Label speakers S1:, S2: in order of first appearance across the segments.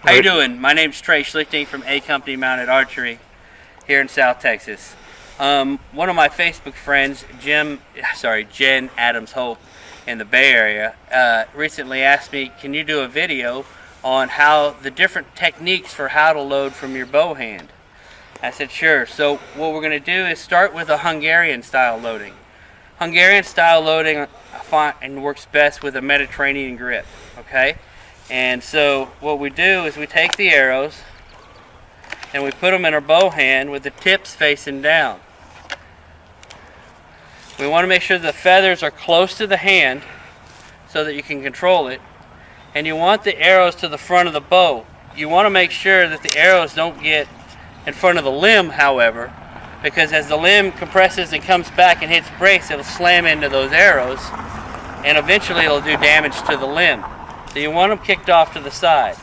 S1: How you doing? My name's Trey Schlichting from A Company Mounted Archery here in South Texas. One of my Facebook friends, Jen Adams Hope in the Bay Area, recently asked me, can you do a video on how the different techniques for how to load from your bow hand? I said sure. So what we're going to do is start with a Hungarian style loading. Hungarian style loading I find works best with a Mediterranean grip, okay? And so what we do is we take the arrows and we put them in our bow hand with the tips facing down. We want to make sure the feathers are close to the hand so that you can control it. And you want the arrows to the front of the bow. You want to make sure that the arrows don't get in front of the limb, however, because as the limb compresses and comes back and hits brace, it'll slam into those arrows and eventually it'll do damage to the limb. So you want them kicked off to the side.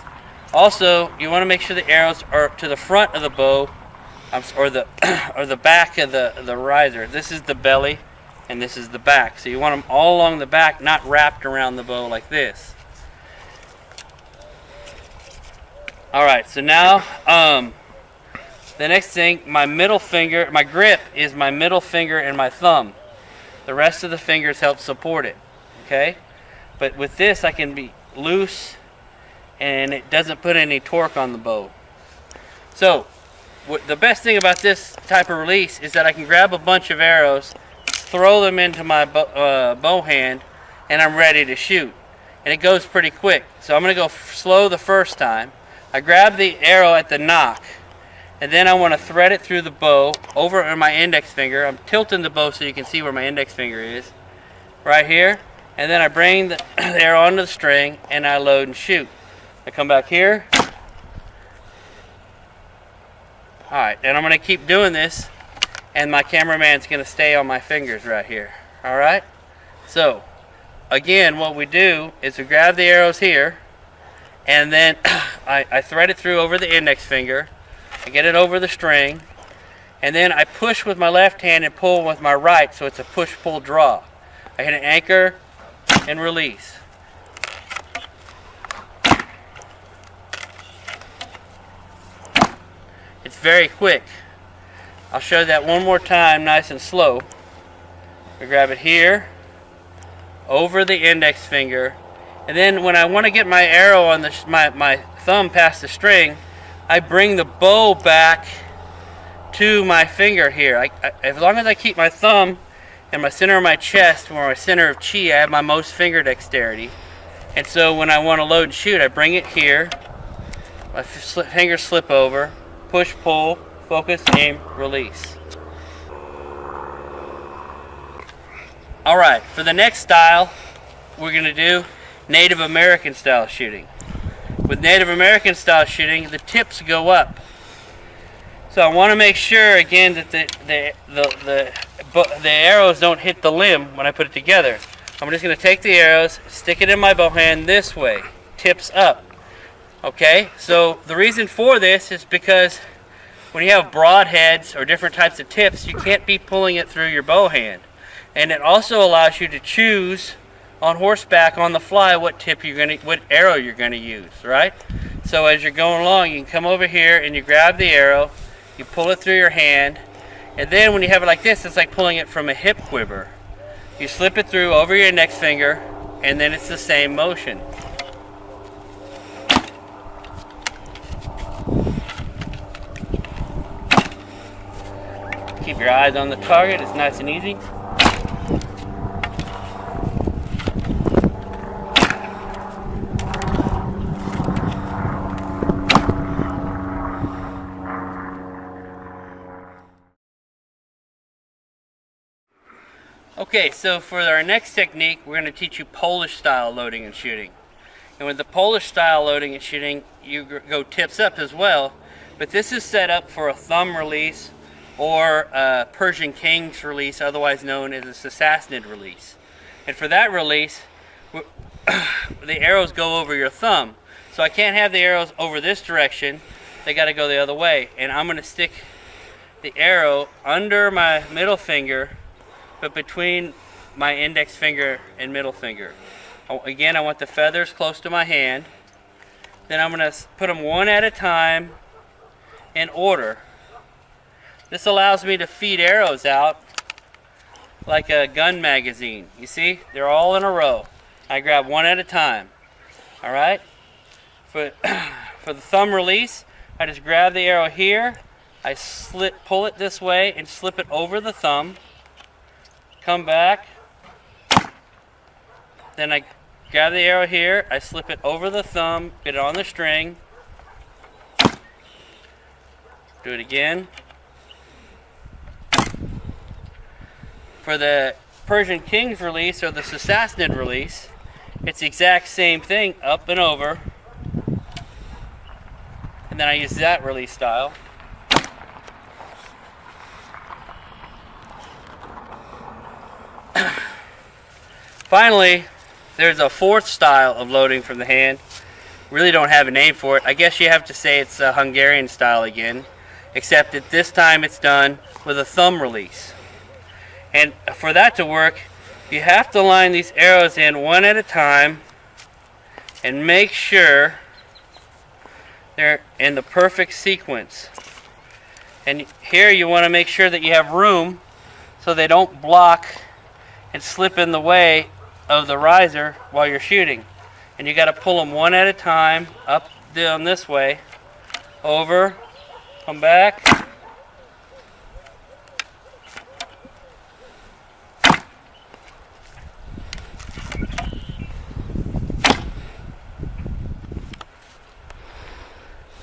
S1: Also, you want to make sure the arrows are to the front of the bow, or the back of the riser. This is the belly, and this is the back. So you want them all along the back, not wrapped around the bow like this. All right. So now, the next thing, my grip is my middle finger and my thumb. The rest of the fingers help support it. Okay. But with this, I can be loose and it doesn't put any torque on the bow. So the best thing about this type of release is that I can grab a bunch of arrows, throw them into my bow hand, and I'm ready to shoot. And it goes pretty quick. So I'm going to go slow the first time. I grab the arrow at the nock, and then I want to thread it through the bow over on my index finger. I'm tilting the bow so you can see where my index finger is, right here. And then I bring the arrow onto the string and I load and shoot. I come back here. Alright, and I'm going to keep doing this, and my cameraman's going to stay on my fingers right here. Alright? So, again, what we do is we grab the arrows here, and then I thread it through over the index finger. I get it over the string, and then I push with my left hand and pull with my right, so it's a push-pull draw. I hit an anchor and release. It's very quick. I'll show that one more time, nice and slow. I grab it here, over the index finger, and then when I want to get my arrow on my thumb past the string, I bring the bow back to my finger here. As long as I keep my thumb in my center of my chest, or my center of chi, I have my most finger dexterity. And so when I want to load and shoot, I bring it here, my fingers slip over, push, pull, focus, aim, release. Alright, for the next style, we're going to do Native American style shooting. With Native American style shooting, the tips go up. So I want to make sure again that the arrows don't hit the limb when I put it together. I'm just going to take the arrows, stick it in my bow hand this way, tips up. Okay, so the reason for this is because when you have broadheads or different types of tips, you can't be pulling it through your bow hand. And it also allows you to choose on horseback on the fly what arrow you're going to use, right? So as you're going along, you can come over here and you grab the arrow, you pull it through your hand, and then when you have it like this, it's like pulling it from a hip quiver. You slip it through over your index finger, and then it's the same motion. Keep your eyes on the target, it's nice and easy. Okay, so for our next technique, we're going to teach you Polish style loading and shooting. And with the Polish style loading and shooting, you go tips up as well, but this is set up for a thumb release or a Persian King's release, otherwise known as a Sassanid release. And for that release, the arrows go over your thumb. So I can't have the arrows over this direction, they got to go the other way. And I'm going to stick the arrow under my middle finger, but between my index finger and middle finger. Again, I want the feathers close to my hand. Then I'm going to put them one at a time in order. This allows me to feed arrows out like a gun magazine. You see? They're all in a row. I grab one at a time. Alright? For the thumb release, I just grab the arrow here. I pull it this way and slip it over the thumb. Come back. Then I grab the arrow here. I slip it over the thumb. Get it on the string. Do it again. For the Persian King's release or the Sassanid release, it's the exact same thing, up and over. And then I use that release style. Finally, there's a fourth style of loading from the hand. Really don't have a name for it. I guess you have to say it's a Hungarian style again, except that this time it's done with a thumb release. And for that to work, you have to line these arrows in one at a time and make sure they're in the perfect sequence. And here you want to make sure that you have room so they don't block and slip in the way of the riser while you're shooting. And you got to pull them one at a time, up, down this way, over, come back.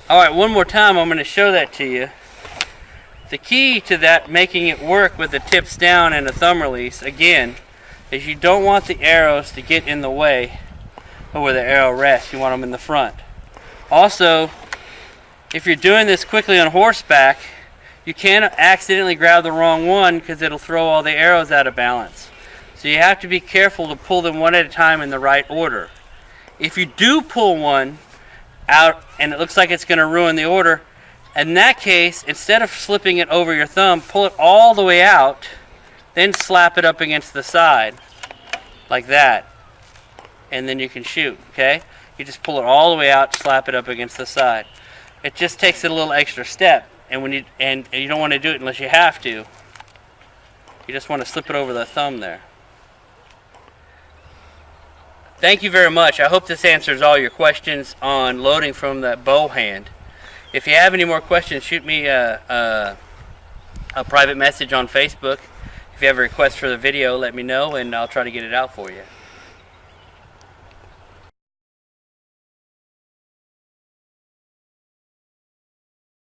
S1: Alright, one more time I'm going to show that to you. The key to that, making it work with the tips down and a thumb release, again, is you don't want the arrows to get in the way of where the arrow rests. You want them in the front. Also, if you're doing this quickly on horseback, you can't accidentally grab the wrong one because it'll throw all the arrows out of balance. So you have to be careful to pull them one at a time in the right order. If you do pull one out and it looks like it's going to ruin the order, in that case, instead of slipping it over your thumb, pull it all the way out, then slap it up against the side like that, and then you can shoot. Okay, you just pull it all the way out, slap it up against the side. It just takes it a little extra step, and you don't want to do it unless you have to. You just want to slip it over the thumb there. Thank you very much. I hope this answers all your questions on loading from that bow hand. If you have any more questions, shoot me a private message on Facebook. If you have a request for the video, let me know and I'll try to get it out for you.